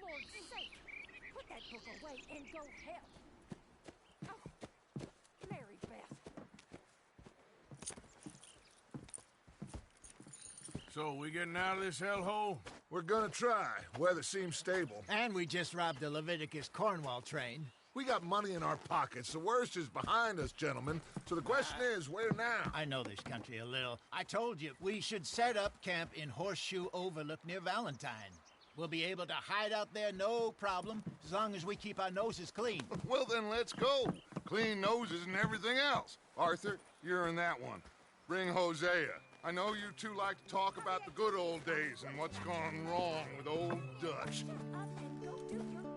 Lord's sake! Put that book away and go help! Oh, Mary Beth. So, we getting out of this hellhole? We're gonna try. Weather seems stable. And we just robbed the Leviticus Cornwall train. We got money in our pockets. The worst is behind us, gentlemen. So the question is, where now? I know this country a little. I told you, we should set up camp in Horseshoe Overlook near Valentine. We'll be able to hide out there, no problem, as long as we keep our noses clean. Well, then let's go. Clean noses and everything else. Arthur, you're in that one. Bring Hosea. I know you two like to talk about the good old days and what's gone wrong with old Dutch. Up and go do your job.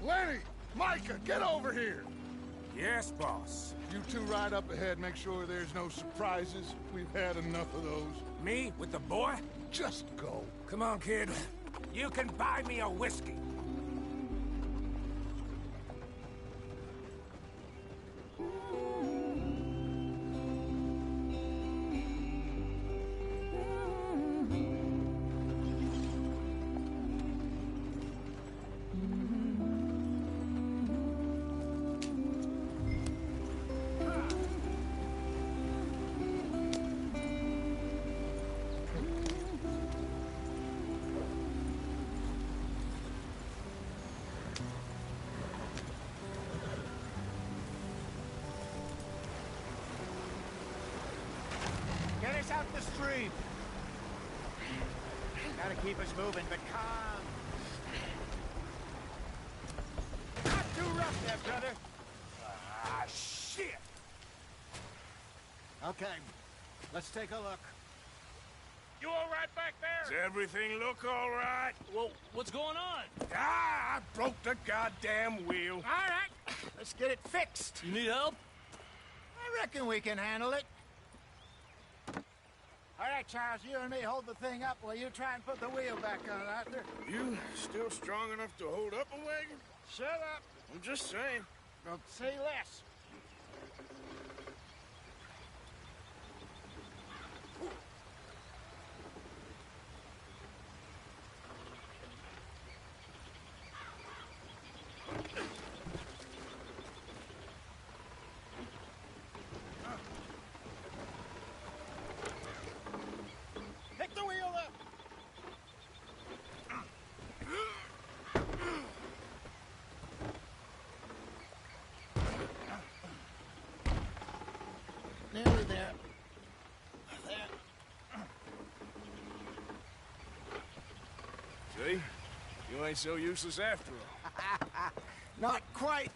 Lenny! Micah, get over here! Yes, boss. You two ride up ahead, make sure there's no surprises. We've had enough of those. Me with the boy? Just go. Come on, kid. You can buy me a whiskey. Get us out the stream. Gotta keep us moving, but calm. Not too rough there, brother. Ah, shit! Okay, let's take a look. You all right back Does there? everything look all right? Well, what's going on? Ah, I broke the goddamn wheel. All right, let's get it fixed. You need help? I reckon we can handle it. All right, Charles, you and me hold the thing up while you try and put the wheel back on, Arthur. You still strong enough to hold up a wagon? Shut up. I'm just saying. Don't say less. Pick the wheel up. Nearly there. There. See? You ain't so useless after all. Not quite.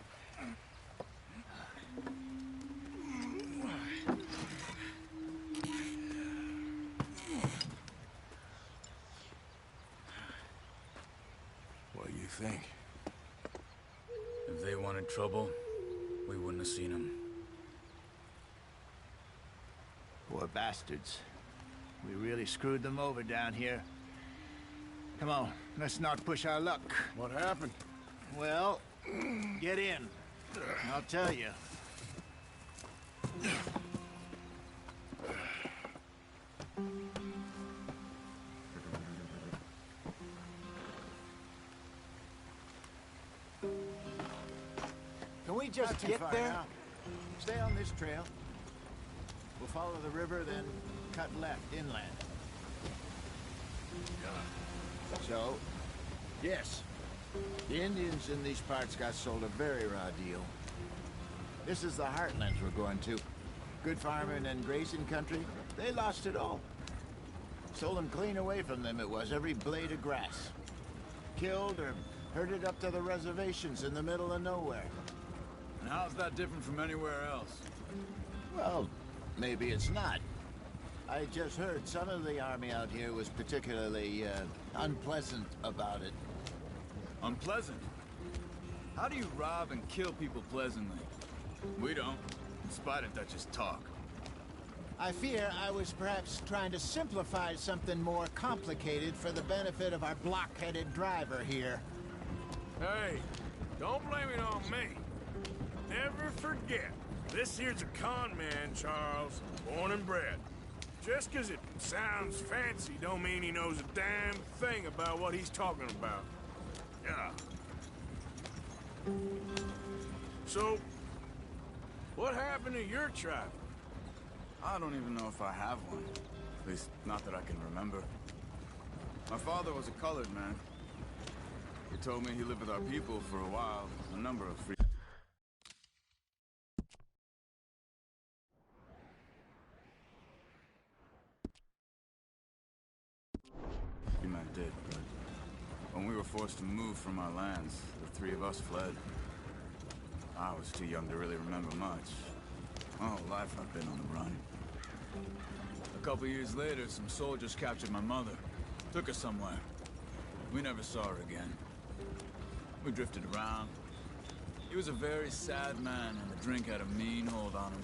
What do you think? If they wanted trouble, we wouldn't have seen them. Poor bastards. We really screwed them over down here. Come on, let's not push our luck. What happened? Well, get in. I'll tell you. Can we just get there? Now. Stay on this trail. We'll follow the river, then cut left inland. So, yes, the Indians in these parts got sold a very raw deal. This is the heartlands we're going to. Good farming and grazing country, they lost it all. Sold them clean away from them, it was, every blade of grass. Killed or herded up to the reservations in the middle of nowhere. And how's that different from anywhere else? Well, maybe it's not. I just heard some of the army out here was particularly, unpleasant about it. Unpleasant? How do you rob and kill people pleasantly? We don't, in spite of Dutch's talk. I fear I was perhaps trying to simplify something more complicated for the benefit of our block-headed driver here. Hey, don't blame it on me. Never forget, this here's a con man, Charles, born and bred. Just 'cause it sounds fancy don't mean he knows a damn thing about what he's talking about. Yeah. So, what happened to your tribe? I don't even know if I have one. At least, not that I can remember. My father was a colored man. He told me he lived with our people for a while, a number of free... men did, but when we were forced to move from our lands, the three of us fled. I was too young to really remember much. My whole life I've been on the run. A couple years later, some soldiers captured my mother. Took her somewhere. We never saw her again. We drifted around. He was a very sad man, and the drink had a mean hold on him.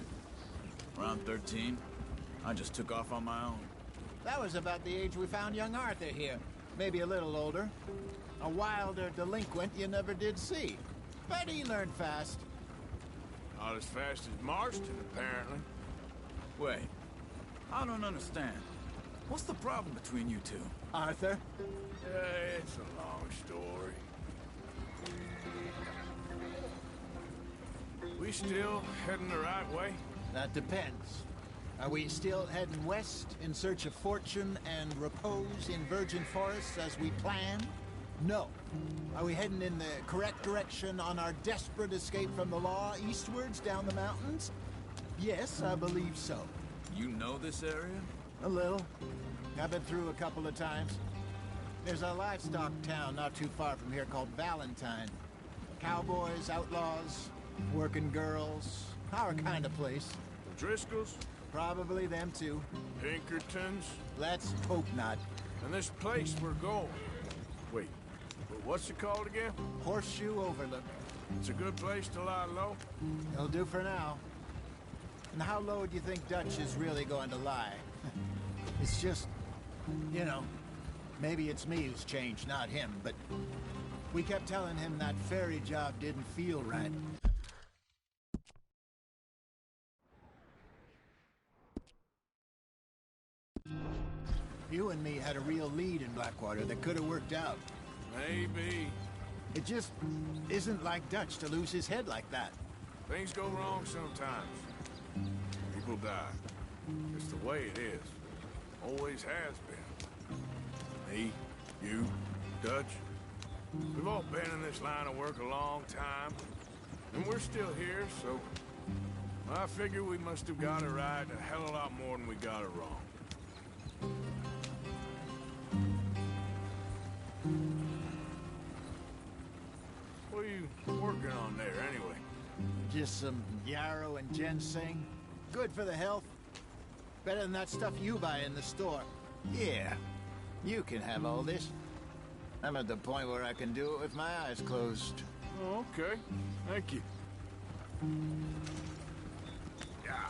Around 13, I just took off on my own. That was about the age we found young Arthur here. Maybe a little older. A wilder delinquent you never did see. But he learned fast. Not as fast as Marston, apparently. Wait, I don't understand. What's the problem between you two? Arthur? It's a long story. We still heading the right way? That depends. Are we still heading west in search of fortune and repose in virgin forests as we planned? No. Are we heading in the correct direction on our desperate escape from the law eastwards down the mountains? Yes, I believe so. You know this area? A little. I've been through a couple of times. There's a livestock town not too far from here called Valentine. Cowboys, outlaws, working girls, our kind of place. The Driscolls? Probably them too. Pinkertons? Let's hope not. And this place we're going. Wait, what's it called again? Horseshoe Overlook. It's a good place to lie low? It'll do for now. And how low do you think Dutch is really going to lie? It's just, you know, maybe it's me who's changed, not him, but we kept telling him that ferry job didn't feel right. You and me had a real lead in Blackwater that could have worked out. Maybe. It just isn't like Dutch to lose his head like that. Things go wrong sometimes. People die. It's the way it is. Always has been. Me, you, Dutch. We've all been in this line of work a long time. And we're still here, so... I figure we must have got it right a hell of a lot more than we got it wrong. What are you working on there, anyway? Just some yarrow and ginseng. Good for the health. Better than that stuff you buy in the store. Yeah, you can have all this. I'm at the point where I can do it with my eyes closed. Oh, okay. Thank you. Yeah.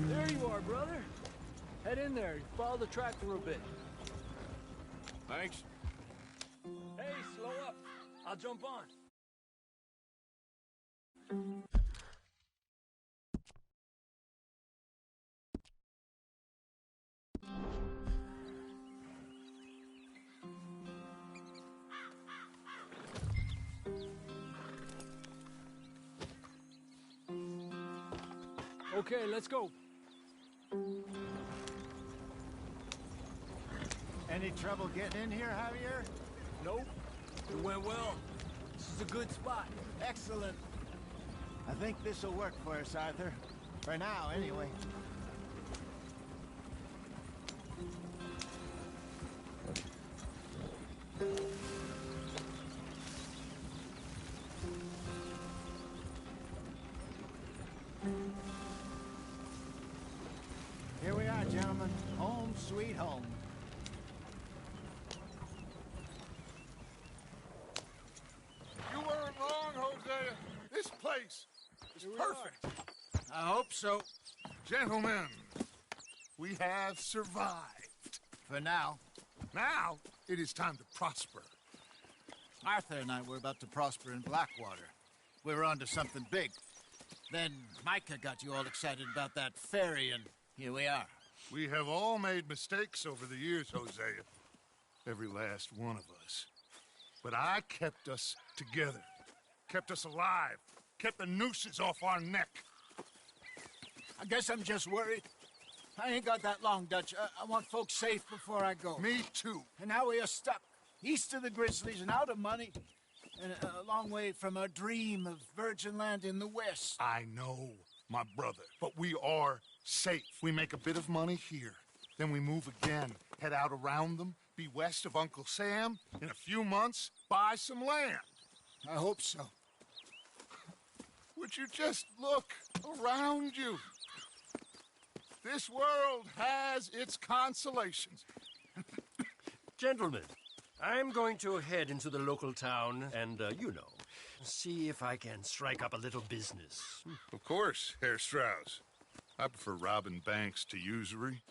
There you are, brother. Head in there and follow the track for a bit. Thanks. Hey, slow up. I'll jump on. Okay, let's go. Any trouble getting in here, Javier? Nope. It went well. This is a good spot. Excellent. I think this'll work for us, Arthur. For now, anyway. Here we are, gentlemen. Home sweet home. You weren't wrong, Hosea. This place is perfect. I hope so. Gentlemen, we have survived. For now. Now, it is time to prosper. Arthur and I were about to prosper in Blackwater. We were onto something big. Then Micah got you all excited about that ferry, and here we are. We have all made mistakes over the years, Hosea. Every last one of us. But I kept us together. Kept us alive. Kept the nooses off our neck. I guess I'm just worried. I ain't got that long, Dutch. I want folks safe before I go. Me too. And now we are stuck, east of the Grizzlies and out of money, and a long way from our dream of virgin land in the west. I know, my brother, but we are safe. We make a bit of money here. Then we move again, head out around them, be west of Uncle Sam. In a few months, buy some land. I hope so. Would you just look around you? This world has its consolations. Gentlemen, I'm going to head into the local town and, see if I can strike up a little business. Of course, Herr Strauss. I prefer robbing banks to usury.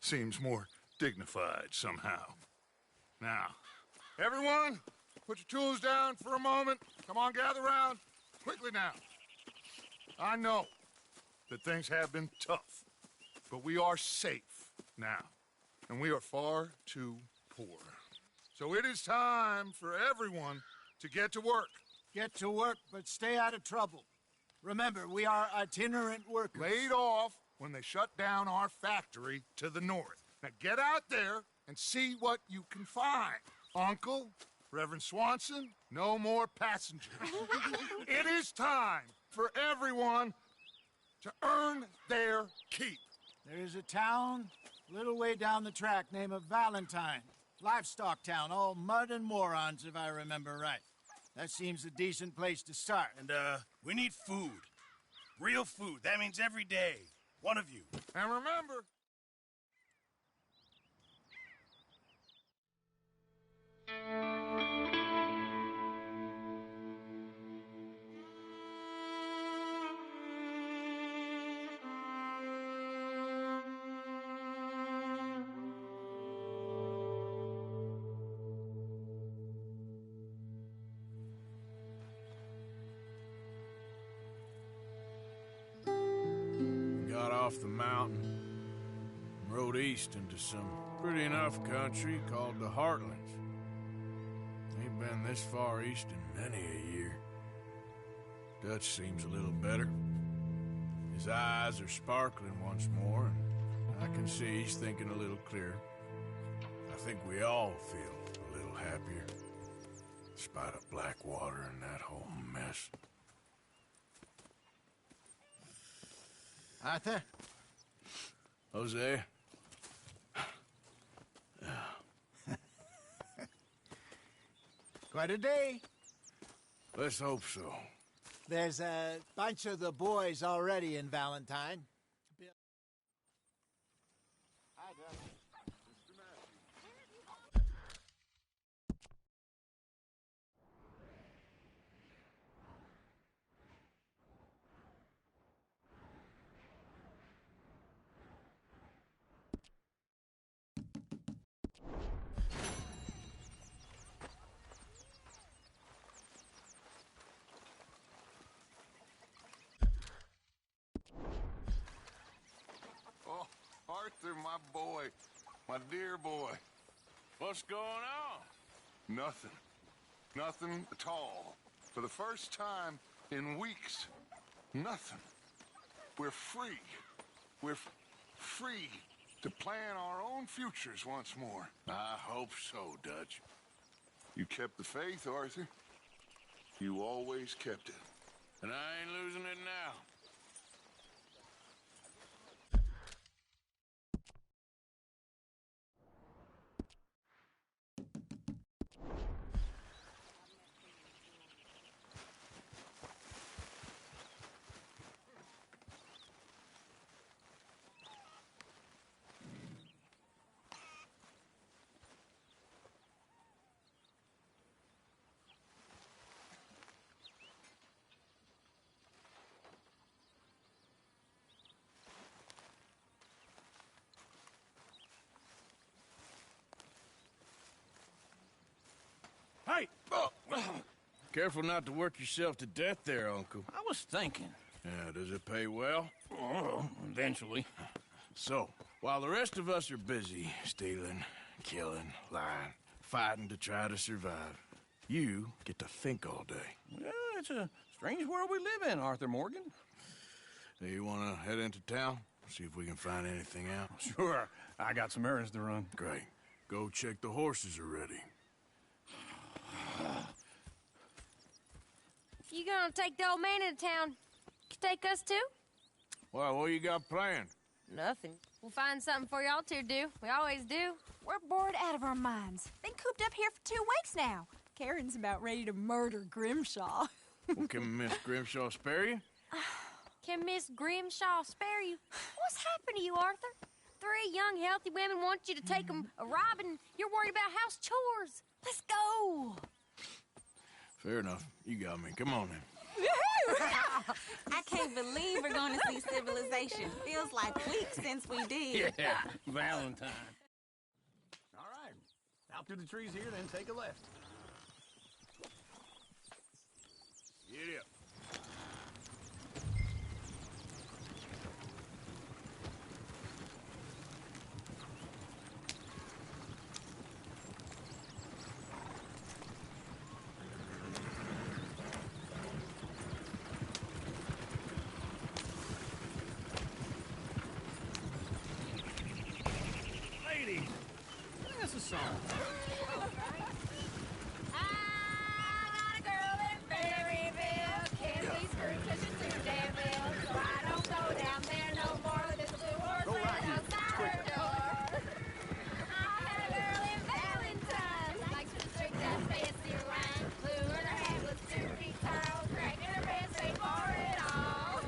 Seems more dignified somehow. Now, everyone, put your tools down for a moment. Come on, gather round. Quickly now. I know that things have been tough, but we are safe now, and we are far too poor. So it is time for everyone to get to work. Get to work, but stay out of trouble. Remember, we are itinerant workers. Laid off when they shut down our factory to the north. Now get out there and see what you can find. Uncle, Reverend Swanson, no more passengers. It is time for everyone to earn their keep. There is a town a little way down the track named Valentine. Livestock town, all mud and morons, if I remember right. That seems a decent place to start. And, we need food. Real food. That means every day. One of you. And remember... Got off the mountain and rode east into some pretty enough country called the Heartlands. Ain't been this far east in many a year. Dutch seems a little better. His eyes are sparkling once more, and I can see he's thinking a little clearer. I think we all feel a little happier, in spite of Blackwater and that whole mess. Arthur? Hosea? Quite a day. Let's hope so. There's a bunch of the boys already in Valentine. Arthur, my boy. My dear boy. What's going on? Nothing. Nothing at all. For the first time in weeks. Nothing. We're free. We're free to plan our own futures once more. I hope so, Dutch. You kept the faith, Arthur. You always kept it. And I ain't losing it now. Hey! Oh. Careful not to work yourself to death there, Uncle. I was thinking. Yeah, does it pay well? Oh, eventually. So, while the rest of us are busy stealing, killing, lying, fighting to try to survive, you get to think all day. Well, it's a strange world we live in, Arthur Morgan. Hey, you want to head into town? See if we can find anything out? Sure. I got some errands to run. Great. Go check the horses are ready. You gonna take the old man into town? Take us too? Well, what you got planned? Nothing. We'll find something for y'all to do. We always do. We're bored out of our minds. Been cooped up here for 2 weeks now. Karen's about ready to murder Grimshaw. Well, can Miss Grimshaw spare you? Can Miss Grimshaw spare you? What's happened to you, Arthur? 3 young, healthy women want you to take them a robbing. You're worried about house chores. Let's go. Fair enough. You got me. Come on, then. I can't believe we're going to see civilization. Feels like weeks since we did. Yeah, Valentine. All right. Out through the trees here, then take a left. Get up. Ladies, sing us a song. I got a girl in Berryville. Can't be screwed 'cause she's too damn ill. So I don't go down there no more with this blue horse right outside her door. I had a girl in Valentine. Likes to drink that fancy wine. Blue in her head was 2 feet tall. Cracking her pants straight for it all.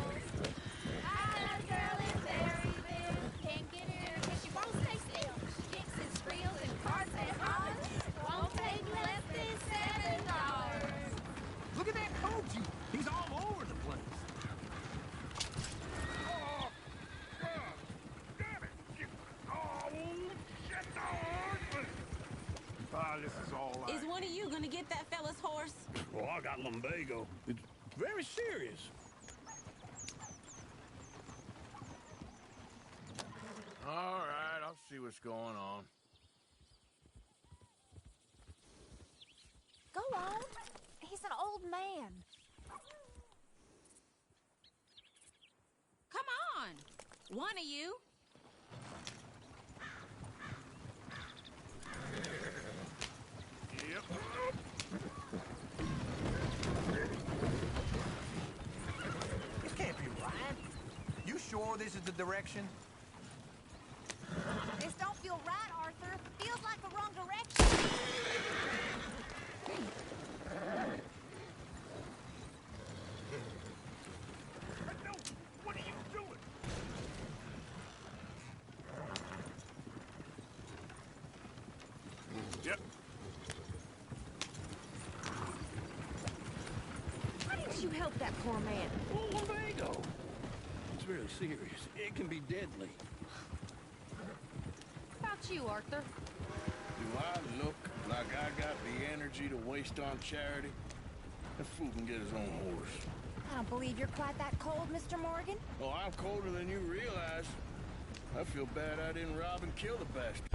I had a girl in Berryville. Can't get her 'cause she won't stay still. She kicks and squeals and farts and hollers. Won't take less than $7. Look at that coach. He's all over the place. This is all right. Is one of you going to get that fella's horse? Well, I got lumbago. It's very serious. All right, I'll see what's going on. Go on. He's an old man. Come on. One of you. Yep. This can't be right. You sure this is the direction? This don't feel right, Arthur. Feels like the wrong direction. No, what are you doing? Yep. Why didn't you help that poor man? Oh, lumbago. It's really serious. It can be deadly. How about you, Arthur? Do I look like I got the energy to waste on charity? That fool can get his own horse. I don't believe you're quite that cold, Mr. Morgan. Oh, I'm colder than you realize. I feel bad I didn't rob and kill the bastard.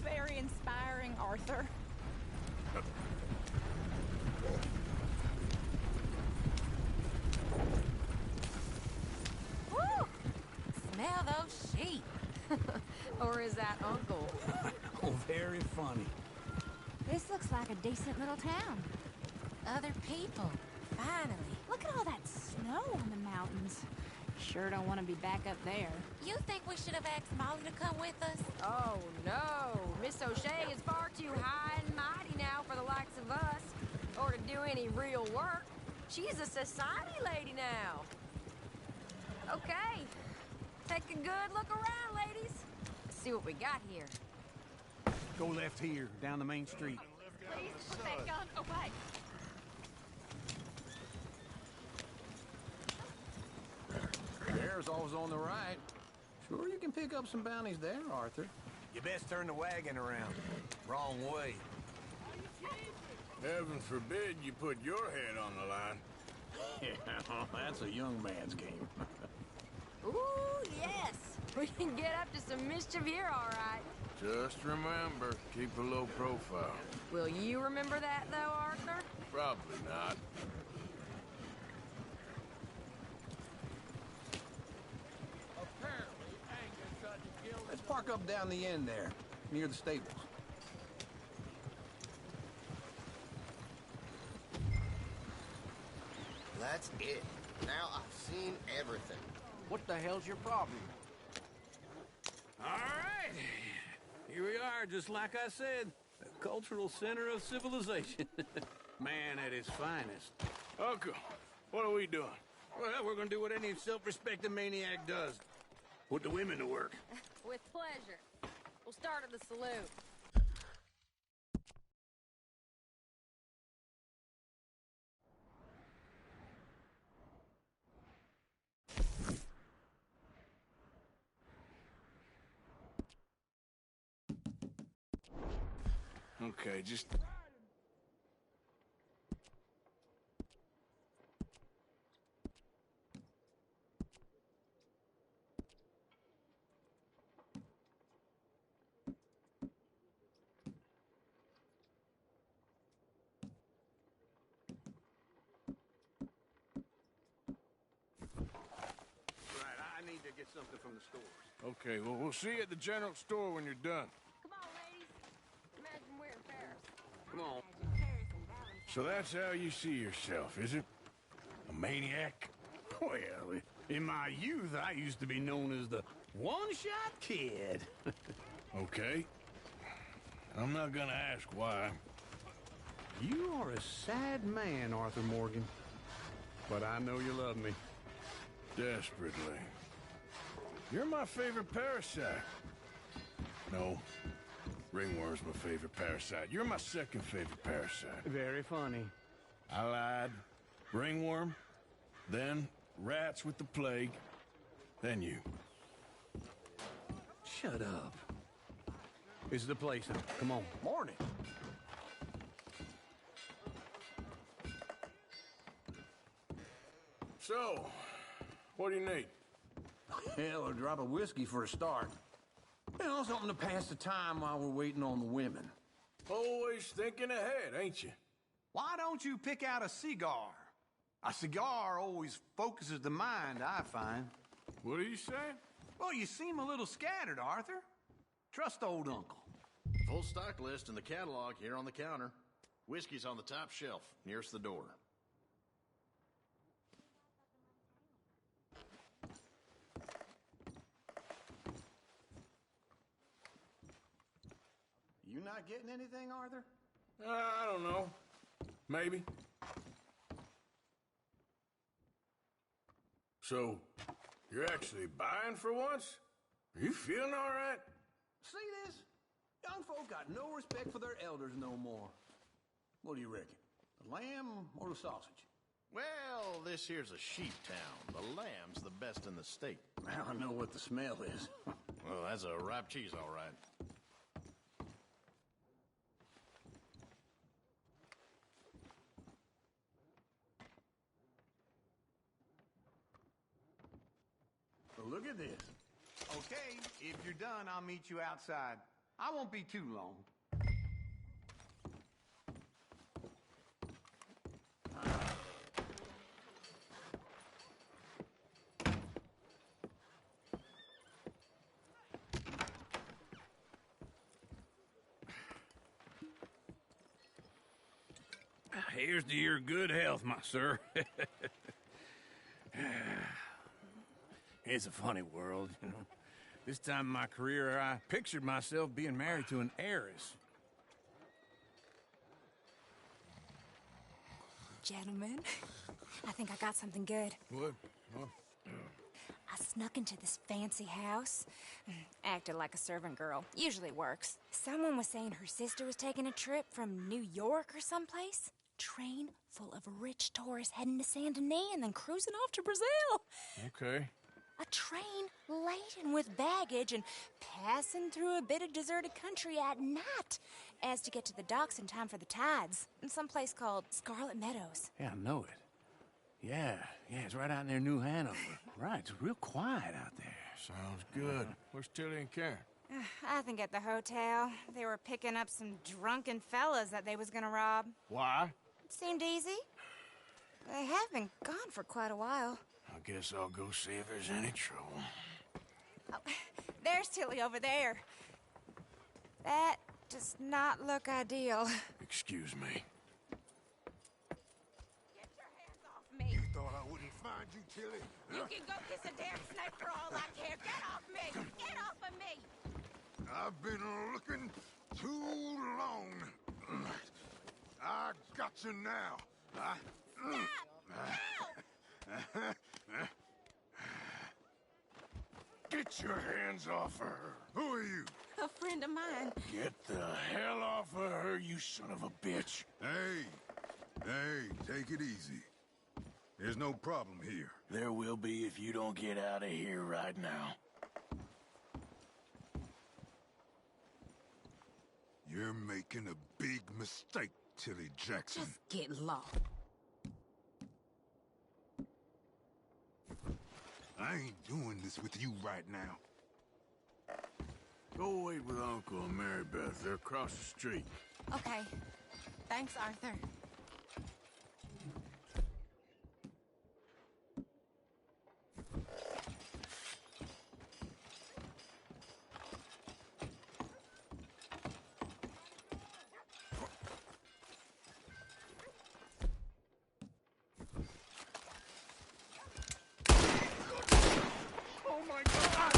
Very inspiring, Arthur. Woo! Smell those sheep. Or is that Uncle? Oh, very funny. This looks like a decent little town. Other people. Finally. Look at all that snow on the mountains. Sure don't want to be back up there. You think we should have asked Molly to come with us? Oh, no. Miss O'Shea is far too high and mighty now for the likes of us, or to do any real work. She's a society lady now. Okay. Take a good look around, ladies. See what we got here. Go left here, down the main street. Please put that gun away. There's always on the right. Sure, you can pick up some bounties there, Arthur. You best turn the wagon around. Wrong way. Heaven forbid you put your head on the line. Yeah, that's a young man's game. Ooh, yes. We can get up to some mischief here, all right. Just remember, keep a low profile. Will you remember that, though, Arthur? Probably not. Let's park up down the end there, near the stables. That's it. Now I've seen everything. What the hell's your problem? All right. Here we are, just like I said. The cultural center of civilization. Man at his finest. Uncle, what are we doing? Well, we're gonna do what any self-respecting maniac does. Put the women to work. With pleasure. We'll start at the saloon. Okay, just... Get something from the stores. Okay, well, we'll see you at the general store when you're done. Come on, ladies. Imagine we're in Paris. Come on. Paris and Valentine. So that's how you see yourself, is it? A maniac? Well, in my youth, I used to be known as the one-shot kid. Okay. I'm not gonna ask why. You are a sad man, Arthur Morgan. But I know you love me. Desperately. You're my favorite parasite. No. Ringworm's my favorite parasite. You're my second favorite parasite. Very funny. I lied. Ringworm, then rats with the plague, then you. Shut up. This is the place now. Come on. Morning. So, what do you need? Hell, a drop of whiskey for a start. You know, something to pass the time while we're waiting on the women. Always thinking ahead, ain't you? Why don't you pick out a cigar? A cigar always focuses the mind, I find. What are you saying? Well, you seem a little scattered, Arthur. Trust old Uncle. Full stock list in the catalog here on the counter. Whiskey's on the top shelf, nearest the door. You not getting anything, Arthur? I don't know. Maybe. So, you're actually buying for once? Are you feeling all right? See this? Young young folk got no respect for their elders no more. What do you reckon? The lamb or the sausage? Well, this here's a sheep town. The lamb's the best in the state. I know what the smell is. Well, that's a ripe cheese, all right. Well, look at this. Okay, if you're done, I'll meet you outside. I won't be too long. Here's to your good health, my sir. It's a funny world, you know. This time in my career, I pictured myself being married to an heiress. Gentlemen, I think I got something good. What? I snuck into this fancy house. Acted like a servant girl. Usually works. Someone was saying her sister was taking a trip from New York or someplace. Train full of rich tourists heading to Saint Denis and then cruising off to Brazil. Okay. A train laden with baggage and passing through a bit of deserted country at night as to get to the docks in time for the tides in some place called Scarlet Meadows. Yeah, I know it. Yeah, it's right out near New Hanover. Right, it's real quiet out there. Sounds good. Where's Tilly and Karen? I think at the hotel. They were picking up some drunken fellas that they was gonna rob. Why? It seemed easy. They have been gone for quite a while. I guess I'll go see if there's any trouble. Oh, there's Tilly over there. That does not look ideal. Excuse me. Get your hands off me. You thought I wouldn't find you, Tilly? You can go kiss a damn snake for all I care. Get off me! Get off of me! I've been looking too long. I got you now. Get your hands off her. Who are you? A friend of mine. Get the hell off of her, you son of a bitch. Hey, take it easy. There's no problem here. There will be if you don't get out of here right now. You're making a big mistake, Tilly Jackson. Just get lost. I ain't doing this with you right now. Go wait with Uncle and Mary Beth. They're across the street. Okay. Thanks, Arthur. Oh my God!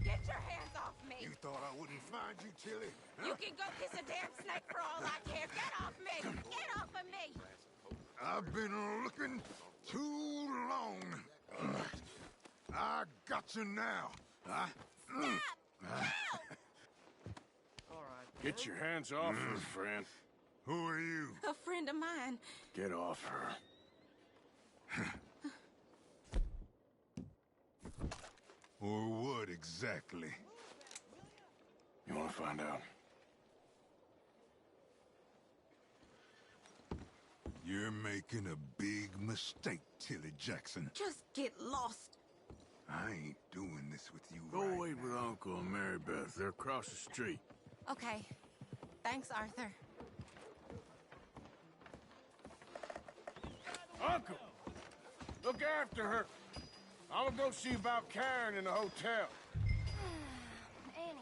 Get your hands off me! You thought I wouldn't find you, Tilly? You can go kiss a damn snake for all I care. Get off me! Get off of me! I've been looking too long. I got you now. Get your hands off her, friend. Who are you? A friend of mine. Get off her. Or what exactly? You want to find out? You're making a big mistake, Tilly Jackson. Just get lost. I ain't doing this with you Go right wait now. with Uncle and Mary Beth. They're across the street. Okay. Thanks, Arthur. Uncle! Look after her. I'm gonna go see about Karen in the hotel. Anyways.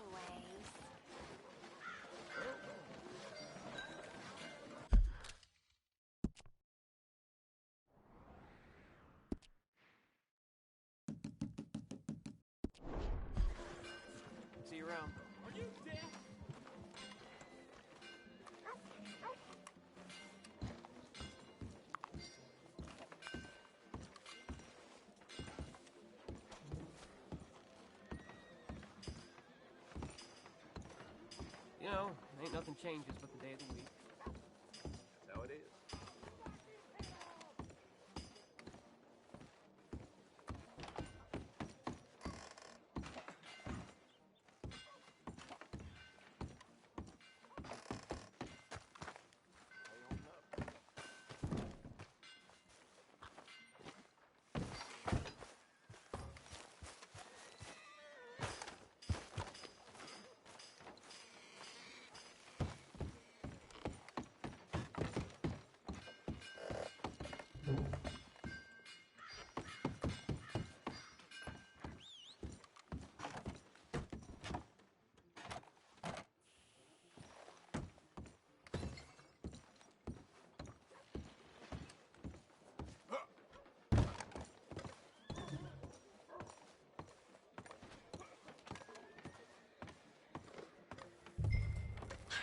You know, ain't nothing changes but the day of the week. That's how it is.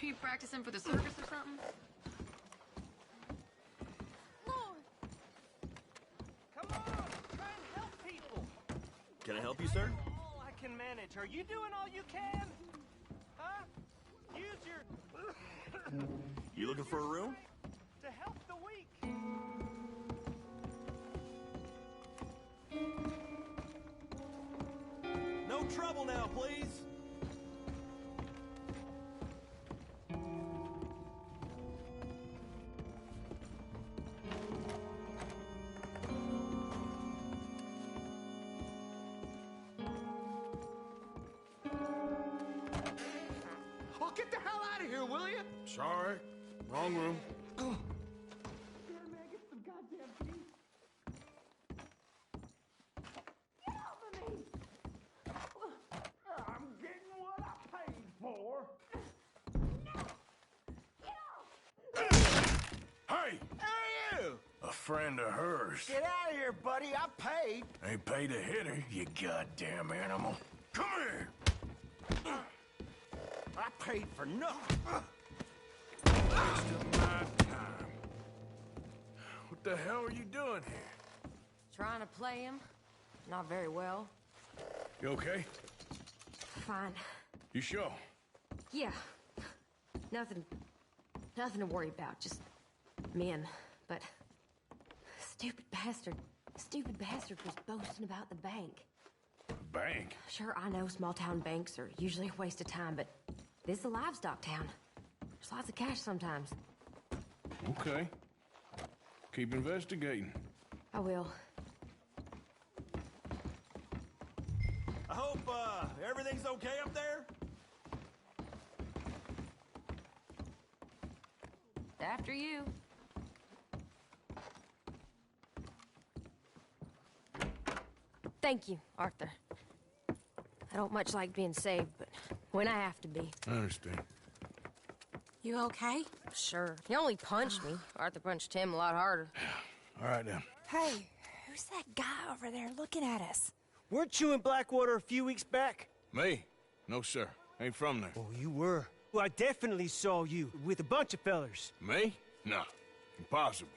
Are you practicing for the circus or something? Lord! Come on! Try and help people! Can I help you, sir? All I can manage. Are you doing all you can? Huh? Use your... You looking for a room? to help the weak. No trouble now, please. Oh, get the hell out of here, will you? Sorry. Wrong room. I'm getting what I paid for. Hey! Who are you? A friend of hers. Get out of here, buddy. I paid. Ain't paid to hit her, you goddamn animal. Come here! I paid for nothing. Waste of my time. What the hell are you doing here? Trying to play him. Not very well. You okay? Fine. You sure? Yeah. Nothing to worry about. Just men. But stupid bastard was boasting about the bank. Bank? Sure, I know small town banks are usually a waste of time, but this is a livestock town. There's lots of cash sometimes. Okay. Keep investigating. I will. I hope, everything's okay up there? After you. Thank you, Arthur. I don't much like being saved, but when I have to be. I understand. You okay? Sure. He only punched me. Arthur punched him a lot harder. All right, then. Hey, who's that guy over there looking at us? Weren't you in Blackwater a few weeks back? Me? No, sir. Ain't from there. Oh, you were. Well, I definitely saw you with a bunch of fellers. Me? No. Impossible.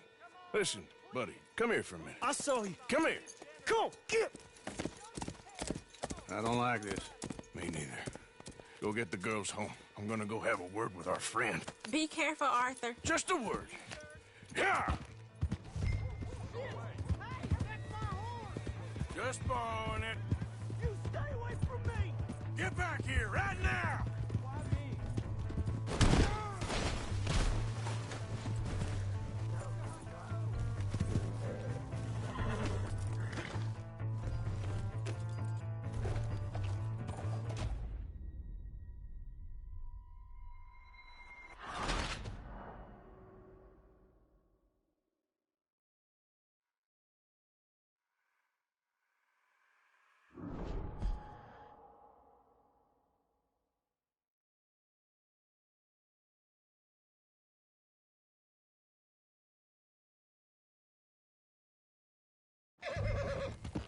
Listen, buddy, come here for a minute. I saw you. Come here. Come on, get! I don't like this. Me neither. Go get the girls home. I'm gonna go have a word with our friend. Be careful, Arthur. Just a word. Yeah! Just borrowing it. You stay away from me! Get back here right now!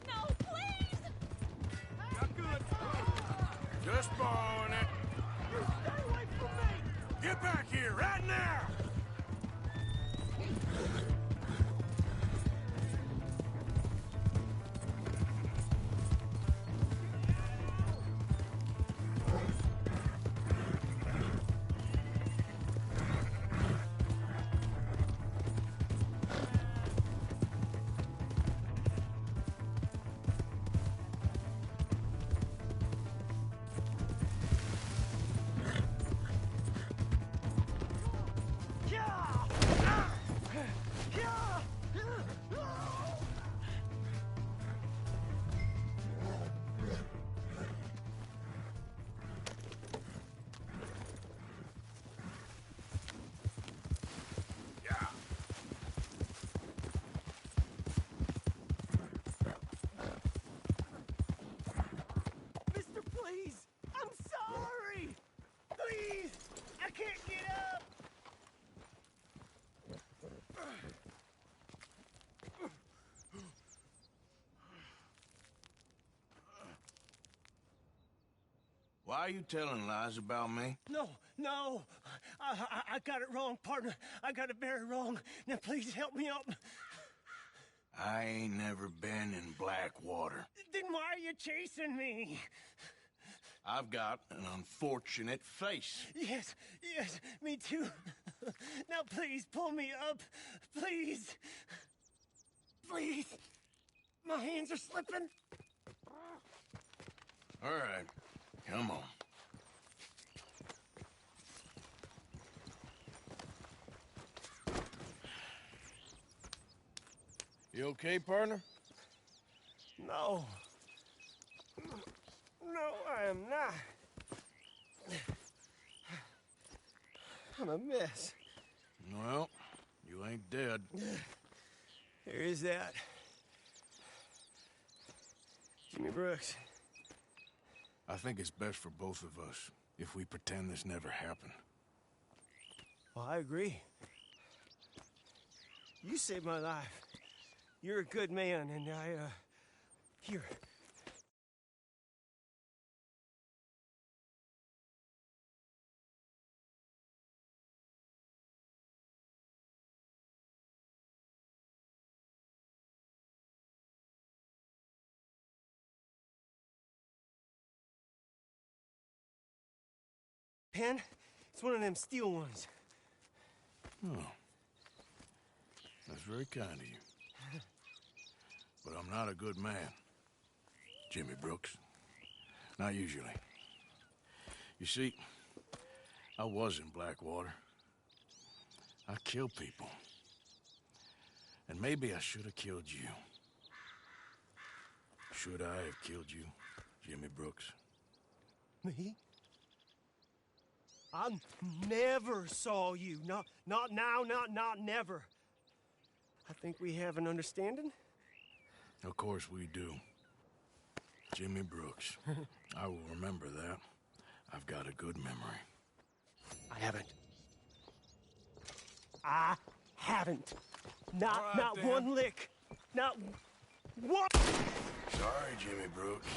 No, please! Not good. Just borrowing it. You stay away from me! Get back here right now! Mister, please! I'm sorry! Please! I can't get up! Why are you telling lies about me? No, no! I got it wrong, partner. I got it very wrong. Now please help me up. I ain't never been in Blackwater. Then why are you chasing me? I've got an unfortunate face. Yes, me too. Now please pull me up. Please. Please. My hands are slipping. All right, come on. You okay, partner? No. No, I am not. I'm a mess. Well, you ain't dead. There is that. Jimmy Brooks. I think it's best for both of us if we pretend this never happened. Well, I agree. You saved my life. You're a good man, and here. Pen? It's one of them steel ones. Oh. That's very kind of you. But I'm not a good man, Jimmy Brooks. Not usually. You see, I was in Blackwater. I killed people. And maybe I should have killed you. Should I have killed you, Jimmy Brooks? Me? I never saw you. Not now, not never. I think we have an understanding. Of course we do. Jimmy Brooks. I will remember that. I've got a good memory. I haven't. Not then. one lick. Not one. Sorry, Jimmy Brooks.